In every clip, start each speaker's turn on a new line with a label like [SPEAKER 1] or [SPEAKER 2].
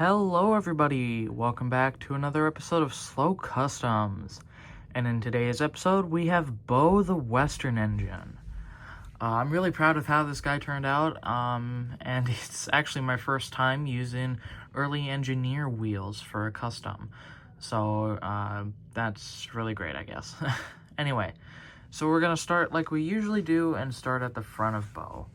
[SPEAKER 1] Hello everybody, welcome back to another episode of Slow Customs. And in today's episode, we have Beau the Western engine. I'm really proud of how this guy turned out, and it's actually my first time using early engineer wheels for a custom. So, that's really great, I guess. Anyway, so we're going to start like we usually do and start at the front of Beau.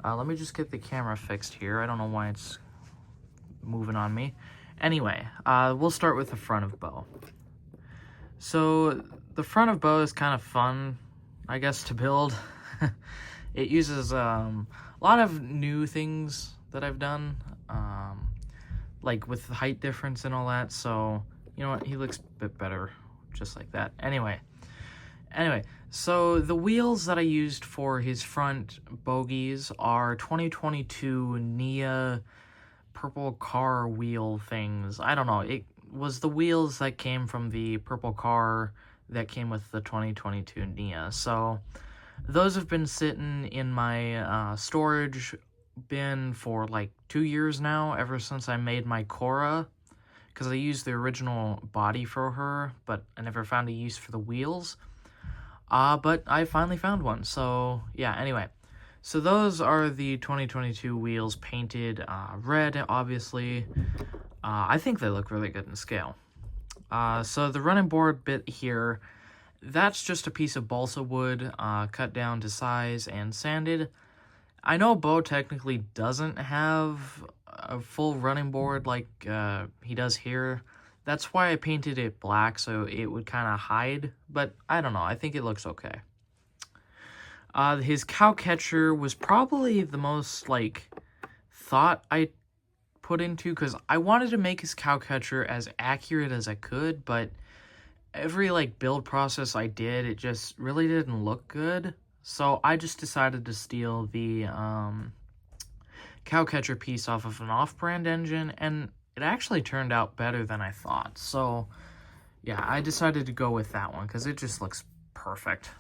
[SPEAKER 1] Let me just get the camera fixed here. I don't know why it's moving on me. Anyway, we'll start with the front of Beau. So the front of Beau is kind of fun, I guess, to build. It uses a lot of new things that I've done, like with the height difference and all that. So you know what, he looks a bit better just like that. Anyway, so the wheels that I used for his front bogies are 2022 Nia purple car wheel things. I don't know, it was the wheels that came from the purple car that came with the 2022 Nia. So those have been sitting in my storage bin for like 2 years now, ever since I made my Cora, because I used the original body for her, but I never found a use for the wheels. But I finally found one, so yeah, anyway. So those are the 2022 wheels, painted red, obviously. I think they look really good in scale. So the running board bit here, that's just a piece of balsa wood cut down to size and sanded. I know Beau technically doesn't have a full running board like he does here. That's why I painted it black, so it would kind of hide, but I don't know, I think it looks okay. His cow catcher was probably the most, like, thought I put into, because I wanted to make his cow catcher as accurate as I could, but every, like, build process I did, it just really didn't look good. So I just decided to steal the cow catcher piece off of an off-brand engine, and it actually turned out better than I thought. So, yeah, I decided to go with that one, because it just looks perfect.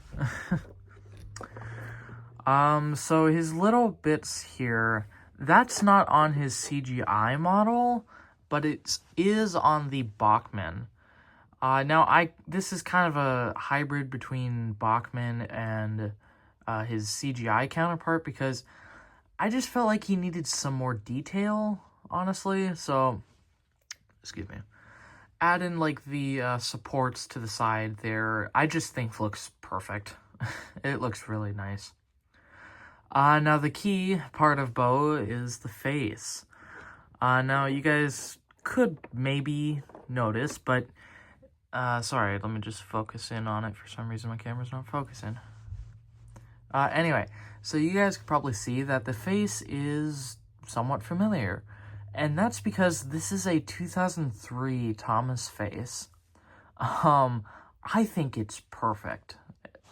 [SPEAKER 1] So his little bits here, that's not on his CGI model, but it is on the Bachmann. Now this is kind of a hybrid between Bachmann and his CGI counterpart, because I just felt like he needed some more detail, honestly. So, excuse me. Add in like the supports to the side there, I just think looks perfect. It looks really nice. Now the key part of Beau is the face. Now you guys could maybe notice, but sorry, let me just focus in on it. For some reason my camera's not focusing. Anyway, so you guys could probably see that the face is somewhat familiar. And that's because this is a 2003 Thomas face. I think it's perfect,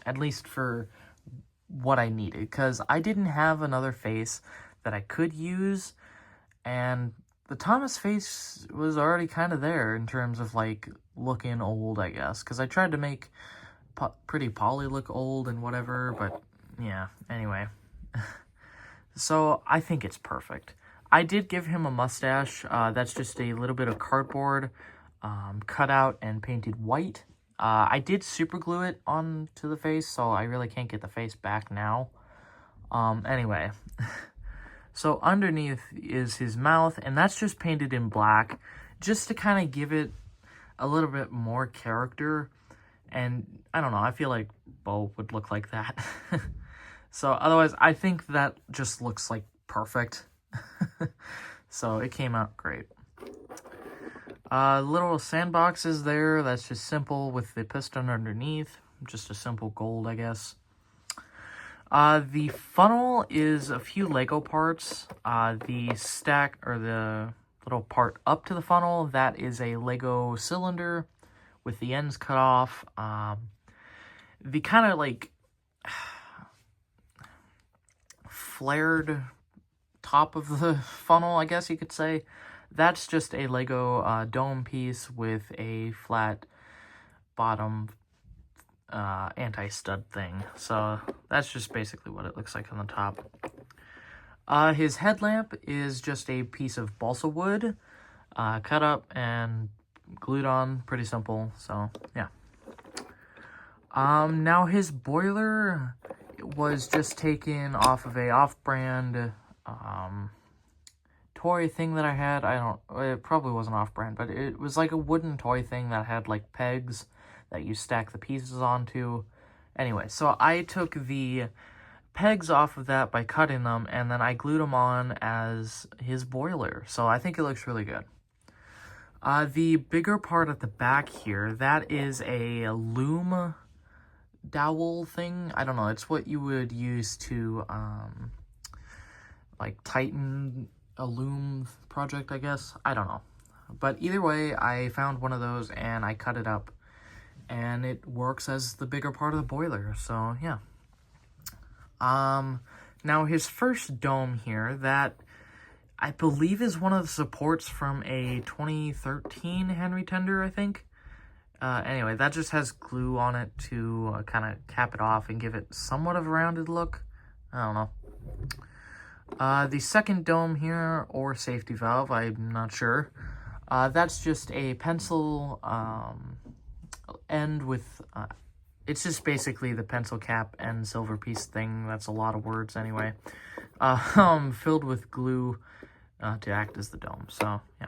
[SPEAKER 1] at least for what I needed, because I didn't have another face that I could use, and the Thomas face was already kind of there in terms of like looking old, I guess, because I tried to make Pretty Polly look old and whatever, but yeah, anyway. So I think it's perfect. I did give him a mustache. That's just a little bit of cardboard cut out and painted white. I did super glue it onto the face, so I really can't get the face back now. Anyway. So underneath is his mouth, and that's just painted in black, just to kind of give it a little bit more character. And I don't know, I feel like Beau would look like that. So otherwise, I think that just looks like perfect. So it came out great. Little sandboxes there, that's just simple with the piston underneath. Just a simple gold, I guess. The funnel is a few Lego parts. The stack, or the little part up to the funnel, that is a Lego cylinder with the ends cut off. The kind of like flared top of the funnel, I guess you could say, that's just a Lego dome piece with a flat bottom anti-stud thing. So that's just basically what it looks like on the top. His headlamp is just a piece of balsa wood cut up and glued on. Pretty simple. So yeah. Now his boiler was just taken off of a off-brand toy thing that I had. It probably wasn't off-brand, but it was like a wooden toy thing that had like pegs that you stack the pieces onto. Anyway, so I took the pegs off of that by cutting them, and then I glued them on as his boiler. So I think it looks really good. The bigger part at the back here, that is a loom dowel thing. I don't know, it's what you would use to like tighten a loom project, I guess. I don't know. But either way, I found one of those and I cut it up, and it works as the bigger part of the boiler. So yeah. Now his first dome here, that I believe is one of the supports from a 2013 Henry Tender, I think. Anyway, that just has glue on it to kind of cap it off and give it somewhat of a rounded look. I don't know. The second dome here, or safety valve, I'm not sure. That's just a pencil end with... it's just basically the pencil cap and silver piece thing. That's a lot of words anyway. Filled with glue to act as the dome. So, yeah.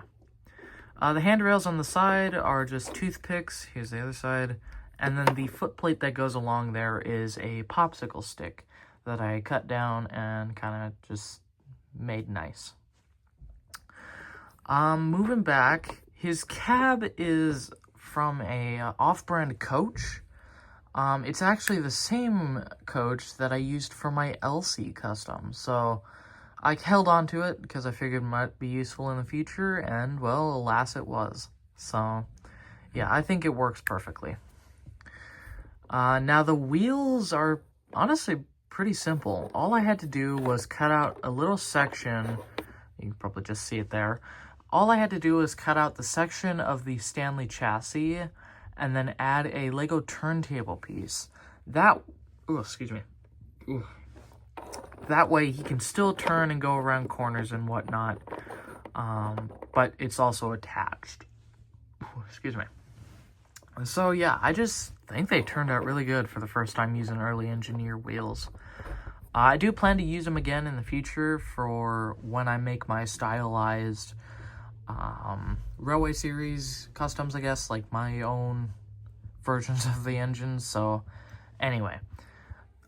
[SPEAKER 1] The handrails on the side are just toothpicks. Here's the other side. And then the foot plate that goes along there is a popsicle stick that I cut down and kind of just made nice. Moving back, his cab is from a off-brand coach. It's actually the same coach that I used for my SlowCustoms, so I held on to it because I figured it might be useful in the future, and, well, alas it was. So, yeah, I think it works perfectly. Now, the wheels are honestly pretty simple. All I had to do was cut out a little section. You can probably just see it there. All I had to do was cut out the section of the Stanley chassis and then add a Lego turntable piece. That way he can still turn and go around corners and whatnot, but it's also attached. Excuse me. So yeah, I just think they turned out really good for the first time using early engineer wheels. I do plan to use them again in the future for when I make my stylized Railway Series customs, I guess, like my own versions of the engines. So anyway,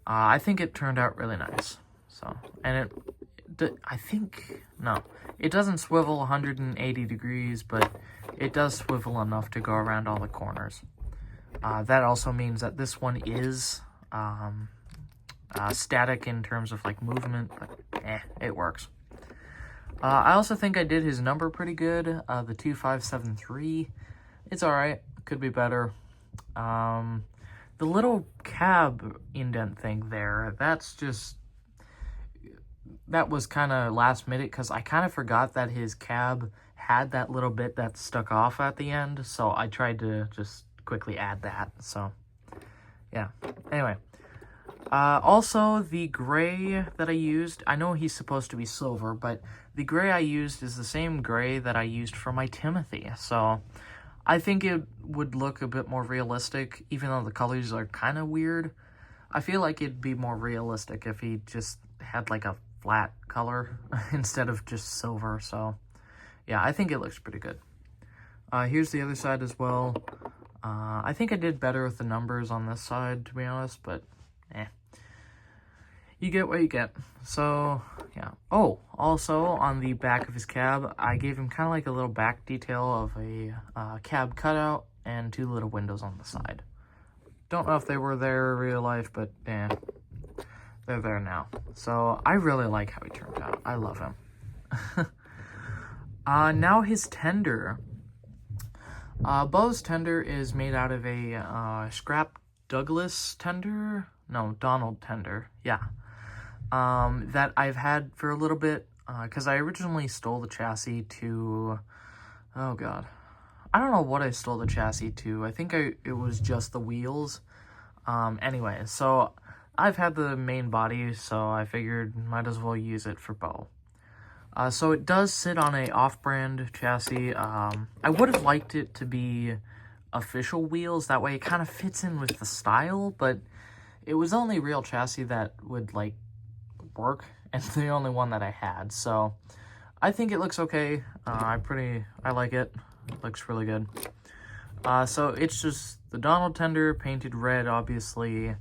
[SPEAKER 1] I think it turned out really nice. So, and it doesn't swivel 180 degrees, but it does swivel enough to go around all the corners. That also means that this one is static in terms of like movement, but it works. I also think I did his number pretty good, the 2573. It's alright, could be better. The little cab indent thing there, that was kind of last minute, because I kind of forgot that his cab had that little bit that stuck off at the end, so I tried to just quickly add that. So yeah, anyway. Also, the gray that I used, I know he's supposed to be silver, but the gray I used is the same gray that I used for my Timothy, so I think it would look a bit more realistic, even though the colors are kind of weird. I feel like it'd be more realistic if he just had like a flat color instead of just silver, so yeah, I think it looks pretty good. Here's the other side as well. I think I did better with the numbers on this side, to be honest, but you get what you get. So, yeah. Oh, also, on the back of his cab, I gave him kind of like a little back detail of a cab cutout and 2 little windows on the side. Don't know if they were there in real life, but they're there now. So, I really like how he turned out. I love him. Now his tender. Beau's tender is made out of a scrap Douglas tender. No, Donald tender. Yeah. That I've had for a little bit, because I originally stole the chassis to, oh god, I don't know what I stole the chassis to. I think it was just the wheels. Anyway, so I've had the main body, so I figured might as well use it for Beau. So it does sit on a off-brand chassis. I would have liked it to be official wheels. That way it kind of fits in with the style, but it was the only real chassis that would, like, work, and the only one that I had. So I think it looks okay. I like it. It looks really good. So it's just the Donald tender painted red, obviously.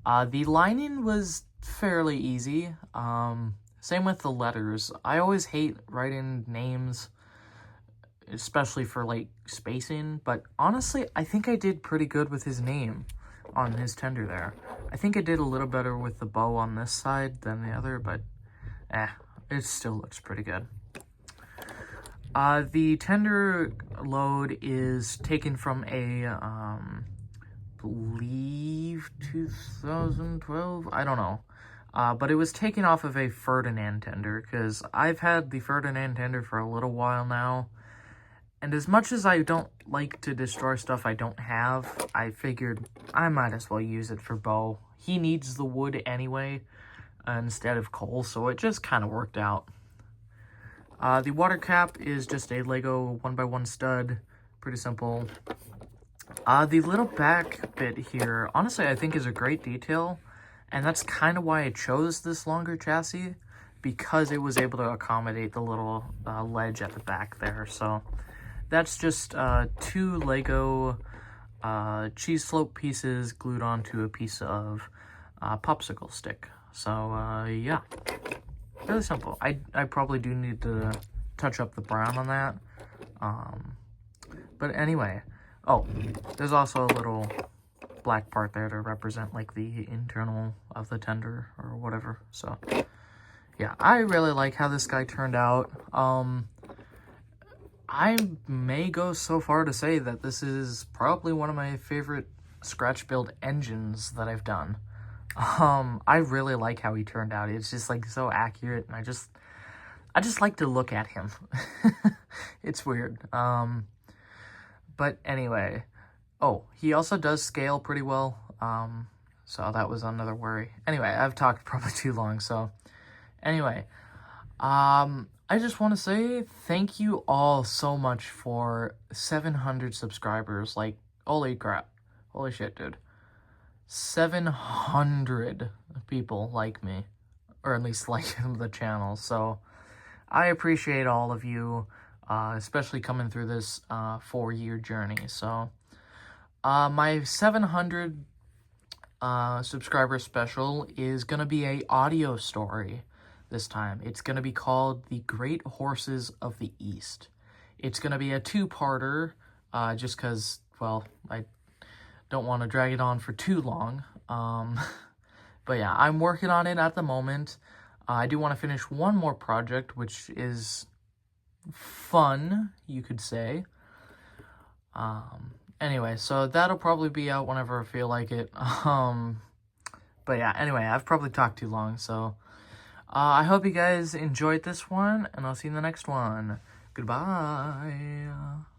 [SPEAKER 1] The lining was fairly easy. Same with the letters. I always hate writing names, especially for, like, spacing, but honestly, I think I did pretty good with his name on his tender there. I think I did a little better with the bow on this side than the other, but it still looks pretty good. The tender load is taken from a, believe 2012, I don't know. But it was taken off of a Ferdinand tender, because I've had the Ferdinand tender for a little while now. And as much as I don't like to destroy stuff I don't have, I figured I might as well use it for Beau. He needs the wood anyway, instead of coal, so it just kind of worked out. The water cap is just a Lego 1x1 stud. Pretty simple. The little back bit here, honestly, I think is a great detail. And that's kind of why I chose this longer chassis, because it was able to accommodate the little ledge at the back there. So that's just 2 Lego cheese slope pieces glued onto a piece of popsicle stick. So yeah, really simple. I probably do need to touch up the brown on that. But anyway, oh, there's also a little black part there to represent, like, the internal of the tender or whatever. So yeah, I really like how this guy turned out. I may go so far to say that this is probably one of my favorite scratch build engines that I've done. I really like how he turned out. It's just, like, so accurate, and I just like to look at him. It's weird. But anyway, oh, he also does scale pretty well, so that was another worry. Anyway, I've talked probably too long, so anyway, I just want to say thank you all so much for 700 subscribers. Like, holy crap. Holy shit, dude. 700 people like me, or at least like the channel, so I appreciate all of you, especially coming through this 4-year journey. So my 700 subscriber special is gonna be a audio story this time. It's gonna be called The Great Horses of the East. It's gonna be a 2-parter, just because, well, I don't want to drag it on for too long. But yeah, I'm working on it at the moment. I do want to finish one more project, which is fun, you could say. Anyway, so that'll probably be out whenever I feel like it. But yeah, anyway, I've probably talked too long, so I hope you guys enjoyed this one, and I'll see you in the next one. Goodbye.